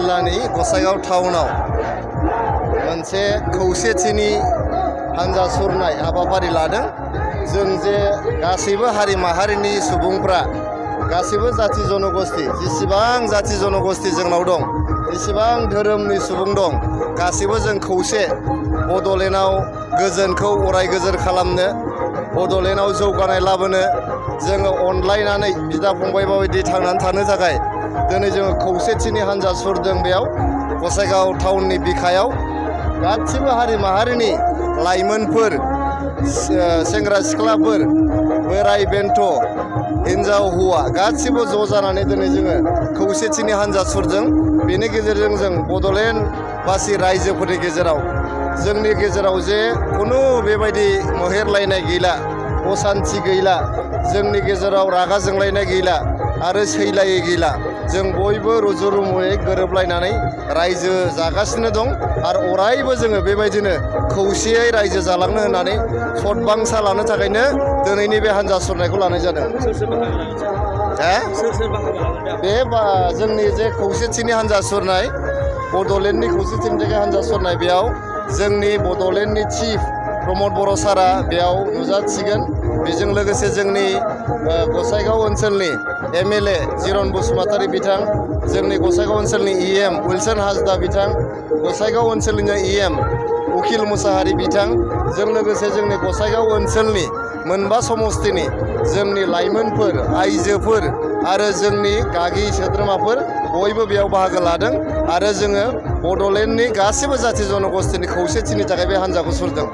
जिल्लानि गसाइगाव टाउनाव मोनसे खौसेथिनि हान्जा सुरनाय हाबाफारि लादों। जों जे गासैबो हारि माहारिनि सुबुंफ्रा गासैबो जाति जनगोष्ठी जेसेबां जाति जनगोष्ठी जोंनाव दं, जेसेबां धोरोमनि सुबुं दं, गासैबो जों खौसे बड'लेण्डआव गोजोनखौ अराय गोजोर खालामनो, बड'लेण्डआव जौगानाय लाबोनो जोङो अनलायनानै बिदा फंबाय बायदि थांनानै थानो थाखाय दिनै जोङो खौसेथिनि हान्जा सुरदों। बेयाव गसाइगाव टाउननि बिखायाव गासिबो हारि माहारिनि लाइमोनफोर, सेंग्रा सिख्लाफोर, बोराय बेन्थ, हिन्जाव हौवा गासिबो ज' जानानै दिनै जोङो खौसेथिनि हान्जा सुरदों। बेनि गेजेरजों जों बड'लेण्डबासि रायजोफोरनि गेजेराव जोंनि गेजेराव जे खुनु बेबायदि मोहेरलायनाय गैला, असान्थि गैला, जोंनि गेजेराव रागा जोंलायनाय गैला आरो सैलायै गैला। जों बयबो रुजु रुमुयै गोरोबलायनानै रायजो जागासिनो दं आरो अरायबो जोङो बेबायदिनो खौसेयै रायजो जालांनो होननानै सदबांसा लानो थाखायनो दिनैनि बे हान्जा सुरनायखौ लानाय जादों। बे जोंनि जे खौसेथिनि हान्जा सुरनाय, बड'लेण्डनि खौसेथिनि थाखाय हान्जा सुरनाय, बेयाव जोंनि बड'लेण्डनि चिफ प्रमद बर' सारा बेयाव नुजाथिगोन। बेजों लोगोसे जोंनि गसाइगाव ओनसोलनि MLA जिरन बसुमतारी बिथां, जोंनि गसाइगाव ओनसोलनि EM उइलसन हाजदा बिथां, गसाइगाव ओनसोलनिनो EM उखिल मुसाहारि बिथां, जों लोगोसे जोंनि गसाइगाव ओनसोलनि मोनबा समस्तिनि जोंनि लाइमोनफोर, आइजोफोर आरो जोंनि गागि सोद्रोमाफोर बयबो बेयाव बाहागो लादों आरो जोङो बड'लेण्डनि गासिबो जाथि जनगोष्ठीनि खौसेथिनि थाखाय बे हान्जाखौ सुरदों।